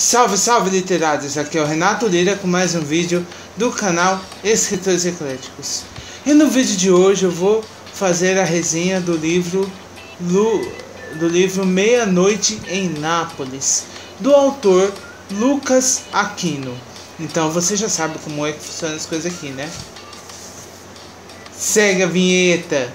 Salve, salve literados, aqui é o Renato Lira com mais um vídeo do canal Escritores Ecléticos. E no vídeo de hoje eu vou fazer a resenha do livro Meia-Noite em Nápoles, do autor Lucas Aquino. Então você já sabe como é que funcionam as coisas aqui, né? Segue a vinheta!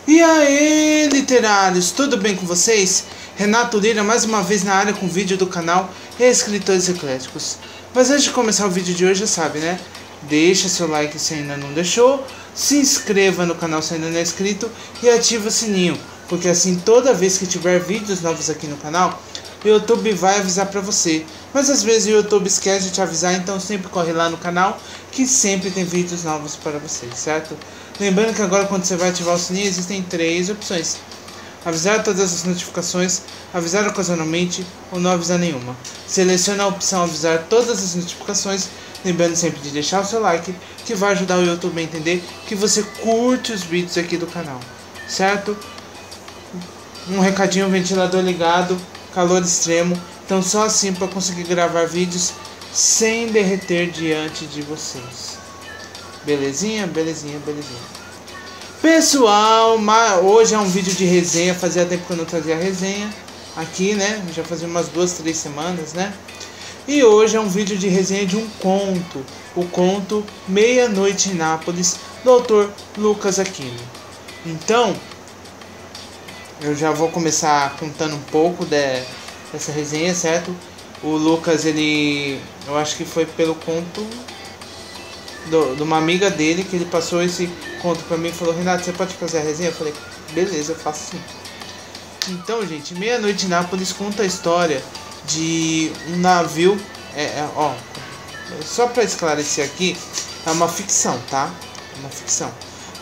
E aí, literários, tudo bem com vocês? Renato Lira mais uma vez na área com vídeo do canal Escritores Ecléticos. Mas antes de começar o vídeo de hoje, já sabe, né? Deixa seu like se ainda não deixou, se inscreva no canal se ainda não é inscrito e ativa o sininho, porque assim toda vez que tiver vídeos novos aqui no canal, o YouTube vai avisar pra você. Mas às vezes o YouTube esquece de te avisar, então sempre corre lá no canal que sempre tem vídeos novos para vocês, certo? Lembrando que agora quando você vai ativar o sininho existem 3 opções: avisar todas as notificações, avisar ocasionalmente ou não avisar nenhuma. Selecione a opção avisar todas as notificações, lembrando sempre de deixar o seu like, que vai ajudar o YouTube a entender que você curte os vídeos aqui do canal, certo? Um recadinho: ventilador ligado, calor extremo, então só assim para conseguir gravar vídeos sem derreter diante de vocês. Belezinha, belezinha, belezinha. Pessoal, hoje é um vídeo de resenha. Fazia tempo que eu não trazia resenha aqui, né? Já fazia umas 2, 3 semanas, né? E hoje é um vídeo de resenha de um conto, o conto Meia-Noite em Nápoles, do autor Lucas Aquino. Então, eu já vou começar contando um pouco dessa resenha, certo? O Lucas, eu acho que foi pelo conto de uma amiga dele, que ele passou esse conto pra mim e falou: Renato, você pode fazer a resenha? Eu falei: beleza, eu faço sim. Então, gente, Meia-Noite em Nápoles conta a história de um navio. Só pra esclarecer aqui, é uma ficção, tá? É uma ficção.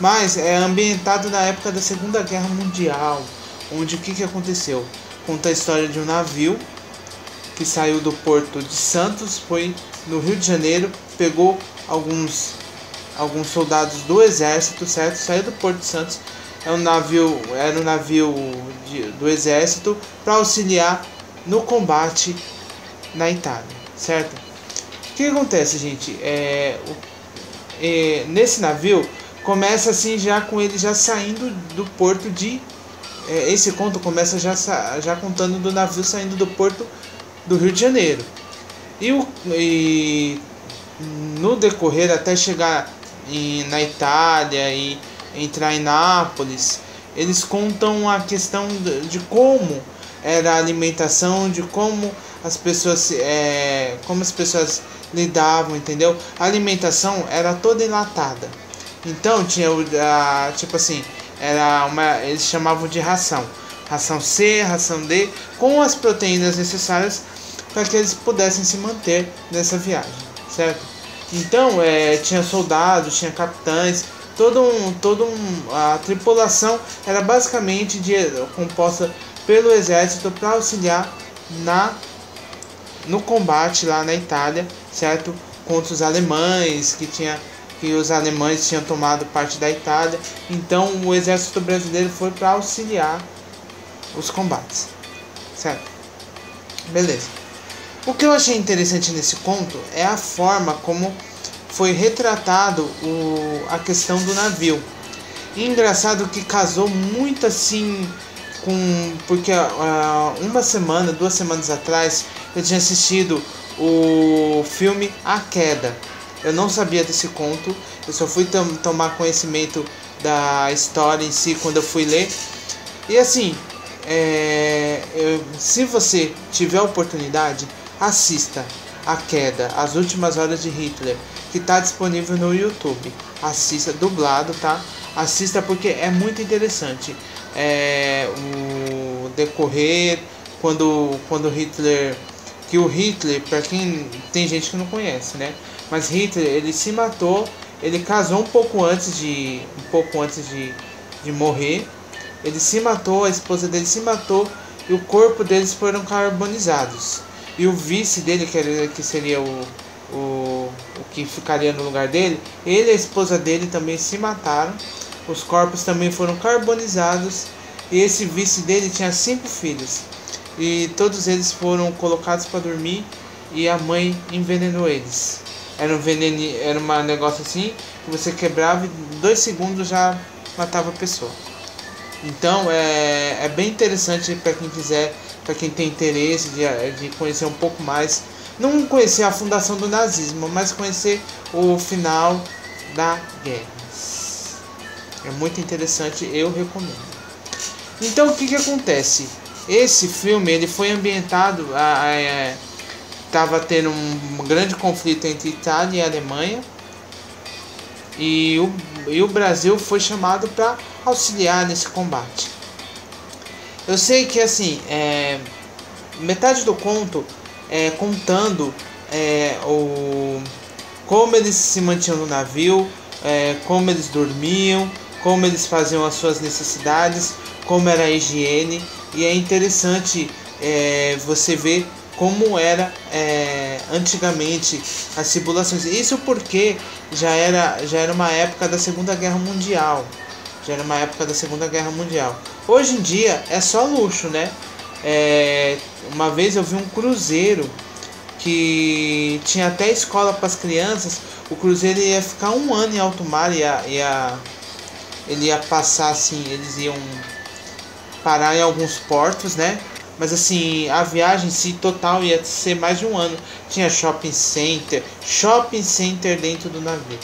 Mas é ambientado na época da Segunda Guerra Mundial, onde o que aconteceu? Conta a história de um navio que saiu do porto de Santos, foi no Rio de Janeiro, pegou alguns soldados do exército, certo? Saiu do porto de Santos, era um navio do exército para auxiliar no combate na Itália, certo? O que acontece, gente? Nesse navio começa assim já com ele já saindo do porto de esse conto começa já contando do navio saindo do porto do Rio de Janeiro. E no decorrer até chegar na Itália e entrar em Nápoles, eles contam a questão de como era a alimentação, de como as pessoas lidavam, entendeu? A alimentação era toda enlatada. Então tinha tipo assim, eles chamavam de ração C, ração D, com as proteínas necessárias para que eles pudessem se manter nessa viagem, certo? Então tinha soldados, tinha capitães, a tripulação era basicamente composta pelo exército para auxiliar no combate lá na Itália, certo? Contra os alemães, que os alemães tinham tomado parte da Itália. Então o exército brasileiro foi para auxiliar os combates, certo? Beleza. O que eu achei interessante nesse conto é a forma como foi retratado a questão do navio. E engraçado que casou muito assim porque 2 semanas atrás eu tinha assistido o filme A Queda. Eu não sabia desse conto, eu só fui tomar conhecimento da história em si quando eu fui ler. E assim, se você tiver a oportunidade, assista A Queda, As Últimas Horas de Hitler, que está disponível no YouTube. Assista dublado, tá? Assista porque é muito interessante. O decorrer quando Hitler, que o Hitler, para quem tem gente que não conhece, né? Mas Hitler, ele se matou, ele casou um pouco antes de morrer. Ele se matou, a esposa dele se matou e o corpo deles foram carbonizados. E o vice dele, que seria o que ficaria no lugar dele, ele e a esposa dele também se mataram. Os corpos também foram carbonizados. E esse vice dele tinha 5 filhos. E todos eles foram colocados para dormir. E a mãe envenenou eles. Era um negócio assim que você quebrava e em 2 segundos já matava a pessoa. Então é bem interessante para quem quiser, para quem tem interesse de conhecer um pouco mais. Não conhecer a fundação do nazismo, mas conhecer o final da guerra. É muito interessante, eu recomendo. Então o que acontece? Esse filme ele foi ambientado, estava tendo um grande conflito entre Itália e Alemanha. E o Brasil foi chamado para auxiliar nesse combate. Eu sei que assim, metade do conto é contando como eles se mantinham no navio, como eles dormiam, como eles faziam as suas necessidades, como era a higiene. E é interessante você ver como era antigamente as tribulações. Isso porque já era uma época da Segunda Guerra Mundial. Hoje em dia é só luxo, né? Uma vez eu vi um cruzeiro que tinha até escola para as crianças. O cruzeiro ia ficar 1 ano em alto mar, ele ia passar assim, eles iam parar em alguns portos, né? Mas assim, a viagem em si total ia ser mais de 1 ano. Tinha shopping center dentro do navio.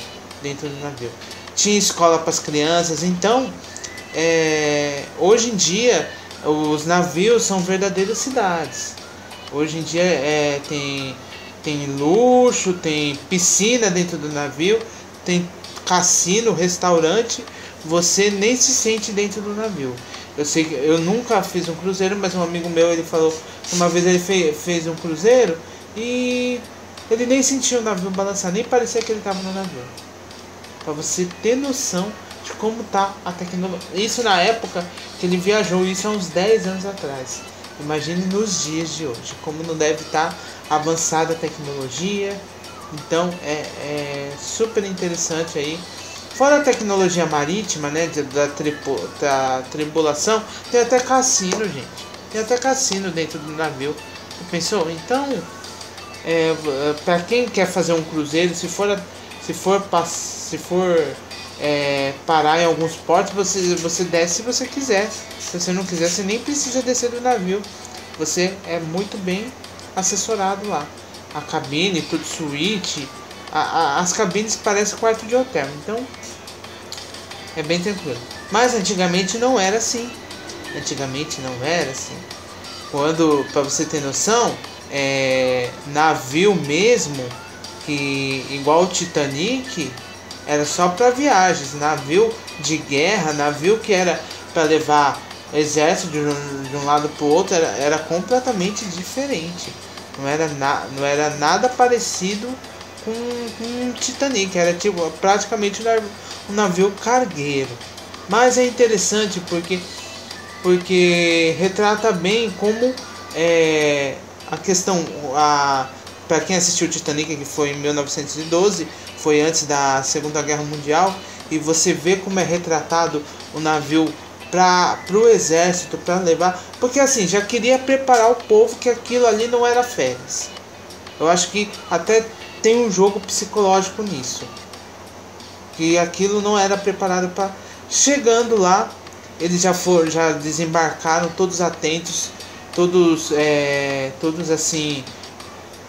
Tinha escola para as crianças. Então, hoje em dia, os navios são verdadeiras cidades. Hoje em dia tem luxo, tem piscina dentro do navio, tem cassino, restaurante. Você nem se sente dentro do navio. Eu sei que eu nunca fiz um cruzeiro, mas um amigo meu ele falou que uma vez ele fez um cruzeiro e ele nem sentiu o navio balançar, nem parecia que ele estava no navio. Para você ter noção de como tá a tecnologia. Isso na época que ele viajou, isso há uns 10 anos atrás. Imagine nos dias de hoje, como não deve estar avançada a tecnologia. Então é super interessante aí. Fora a tecnologia marítima, né, da tripulação, tem até cassino, gente. Tem até cassino dentro do navio. Você pensou? Então, para quem quer fazer um cruzeiro, se for parar em alguns portos, você desce se você quiser. Se você não quiser, você nem precisa descer do navio. Você é muito bem assessorado lá. A cabine, tudo suíte. As cabines parecem quarto de hotel, então é bem tranquilo. Mas antigamente não era assim. Quando, para você ter noção, navio mesmo, que igual o Titanic, era só para viagens. Navio de guerra, navio que era para levar exército de um lado para o outro, era completamente diferente. Não era nada parecido com um Titanic, era tipo praticamente um navio cargueiro. Mas é interessante porque retrata bem como a questão, para quem assistiu o Titanic, que foi em 1912, foi antes da Segunda Guerra Mundial, e você vê como é retratado o navio para o exército, para levar, porque assim, já queria preparar o povo que aquilo ali não era férias. Eu acho que até tem um jogo psicológico nisso, que aquilo não era preparado para... Chegando lá, eles já desembarcaram todos atentos, todos assim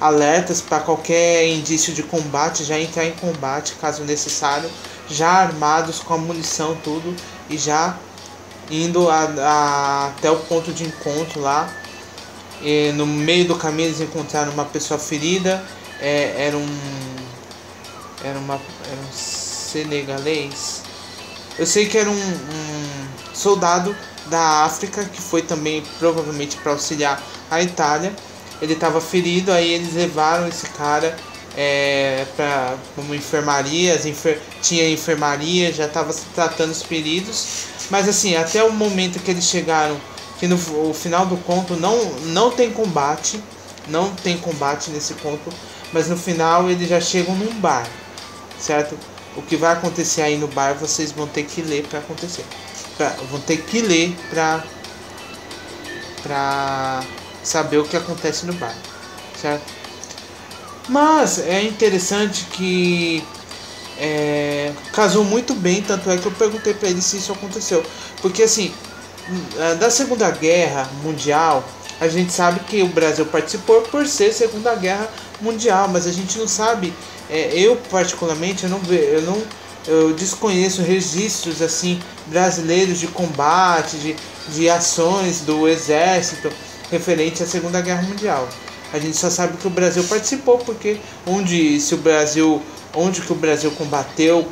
alertas para qualquer indício de combate, já entrar em combate caso necessário, já armados com a munição tudo, e já indo até o ponto de encontro lá. E no meio do caminho eles encontraram uma pessoa ferida. Era um senegalês. Eu sei que era um soldado da África que foi também provavelmente para auxiliar a Itália. Ele estava ferido, aí eles levaram esse cara para uma enfermaria. Tinha enfermaria, já estava tratando os feridos. Mas assim, até o momento que eles chegaram, que no final do conto não tem combate. Não tem combate nesse conto, mas no final eles já chegam num bar, certo? O que vai acontecer aí no bar vocês vão ter que ler para acontecer. Vão ter que ler pra saber o que acontece no bar, certo? Mas é interessante que casou muito bem, tanto é que eu perguntei para ele se isso aconteceu. Porque assim, da Segunda Guerra Mundial, a gente sabe que o Brasil participou por ser Segunda Guerra Mundial, mas a gente não sabe, eu particularmente, eu desconheço registros assim brasileiros de combate, de ações do exército referente à Segunda Guerra Mundial. A gente só sabe que o Brasil participou porque onde que o Brasil combateu,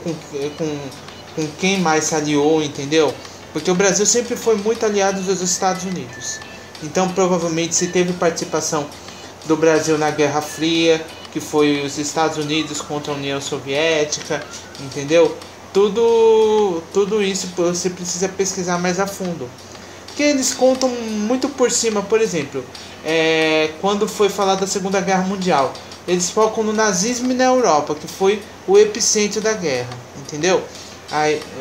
com quem mais se aliou, entendeu? Porque o Brasil sempre foi muito aliado dos Estados Unidos. Então provavelmente se teve participação do Brasil na Guerra Fria, que foi os Estados Unidos contra a União Soviética, entendeu? Tudo isso você precisa pesquisar mais a fundo. Que eles contam muito por cima, por exemplo, quando foi falar da Segunda Guerra Mundial, eles focam no nazismo e na Europa, que foi o epicentro da guerra, entendeu?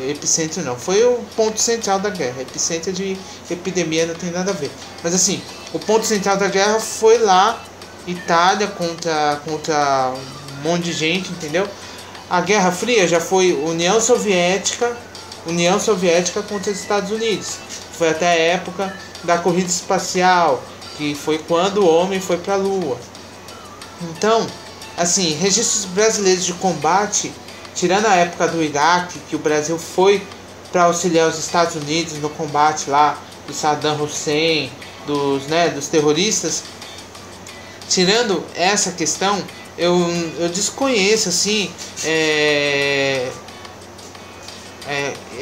Epicentro não, foi o ponto central da guerra. Epicentro de epidemia não tem nada a ver. Mas assim, o ponto central da guerra foi lá, Itália contra um monte de gente, entendeu? A Guerra Fria já foi União Soviética contra os Estados Unidos. Foi até a época da corrida espacial, que foi quando o homem foi para a Lua. Então, assim, registros brasileiros de combate, tirando a época do Iraque, que o Brasil foi para auxiliar os Estados Unidos no combate lá do Saddam Hussein, dos terroristas, tirando essa questão, eu desconheço assim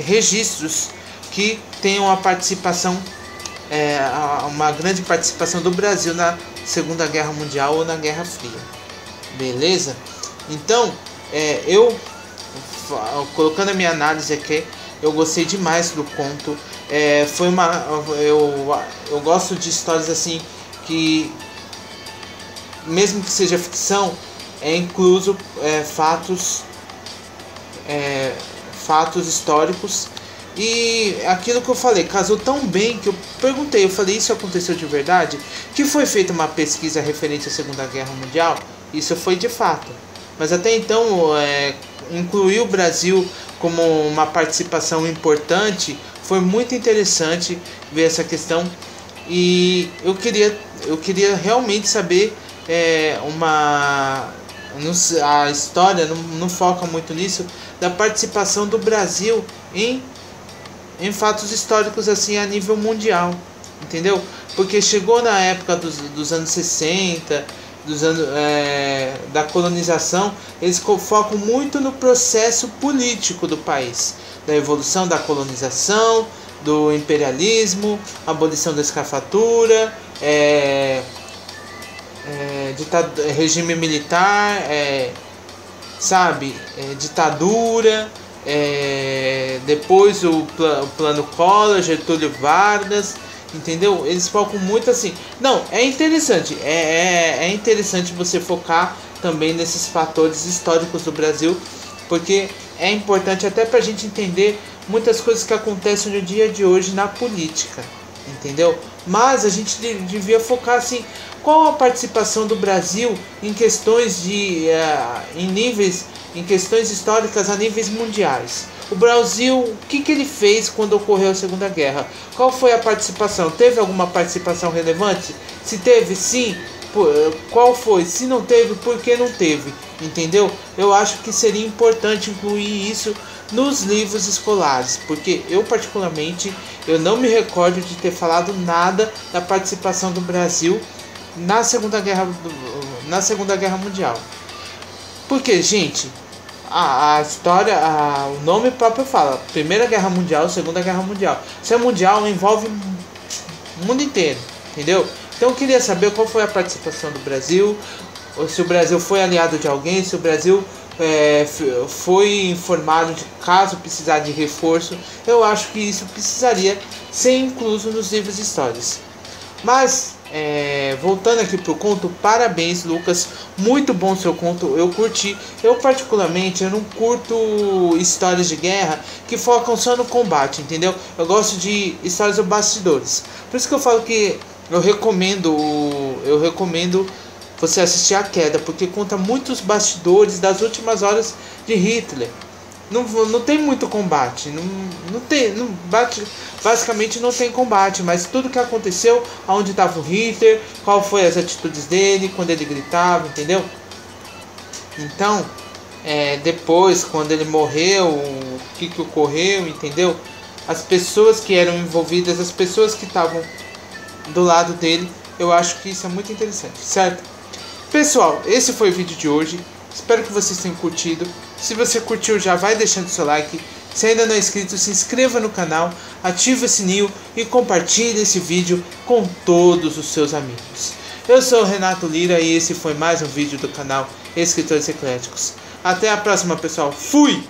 registros que tenham uma grande participação do Brasil na Segunda Guerra Mundial ou na Guerra Fria, beleza? Então, colocando a minha análise aqui, eu gostei demais do conto. Eu gosto de histórias assim que, mesmo que seja ficção, é incluso fatos históricos. E aquilo que eu falei, casou tão bem que eu perguntei, eu falei, isso aconteceu de verdade? Que foi feita uma pesquisa referente à Segunda Guerra Mundial? Isso foi de fato. Mas até então, incluir o Brasil como uma participação importante, foi muito interessante ver essa questão. E eu queria realmente saber a história não foca muito nisso, da participação do Brasil em fatos históricos assim a nível mundial, entendeu? Porque chegou na época dos anos 60, da colonização, eles focam muito no processo político do país, da evolução da colonização, do imperialismo, abolição da escravatura, regime militar, ditadura, depois o plano Collor, Getúlio Vargas, entendeu? Eles focam muito assim. Não, é interessante, é interessante você focar também nesses fatores históricos do Brasil, porque é importante até pra gente entender muitas coisas que acontecem no dia de hoje na política, entendeu? Mas a gente devia focar assim, qual a participação do Brasil em questões em questões históricas a níveis mundiais. O Brasil, o que ele fez quando ocorreu a Segunda Guerra? Qual foi a participação? Teve alguma participação relevante? Se teve, sim, qual foi? Se não teve, por que não teve? Entendeu? Eu acho que seria importante incluir isso nos livros escolares, porque eu particularmente, eu não me recordo de ter falado nada da participação do Brasil na Segunda Guerra Mundial. Porque, gente, a história, o nome próprio fala, Primeira Guerra Mundial, Segunda Guerra Mundial. Se é mundial, envolve o mundo inteiro, entendeu? Então eu queria saber qual foi a participação do Brasil, ou se o Brasil foi aliado de alguém, se o Brasil foi informado de caso precisar de reforço. Eu acho que isso precisaria ser incluso nos livros de histórias. Mas voltando aqui pro conto, parabéns, Lucas, muito bom seu conto, eu curti. Eu particularmente, eu não curto histórias de guerra que focam só no combate, entendeu? Eu gosto de histórias de bastidores. Por isso que eu falo que eu recomendo você assistir A Queda, porque conta muitos bastidores das últimas horas de Hitler. Não tem muito combate, basicamente não tem combate, mas tudo que aconteceu, aonde estava o Hitler, qual foi as atitudes dele, quando ele gritava, entendeu? Então, depois, quando ele morreu, o que ocorreu, entendeu? As pessoas que eram envolvidas, as pessoas que estavam do lado dele, eu acho que isso é muito interessante, certo? Pessoal, esse foi o vídeo de hoje. Espero que vocês tenham curtido. Se você curtiu, já vai deixando seu like. Se ainda não é inscrito, se inscreva no canal, ative o sininho e compartilhe esse vídeo com todos os seus amigos. Eu sou o Renato Lira e esse foi mais um vídeo do canal Escritores Ecléticos. Até a próxima, pessoal. Fui!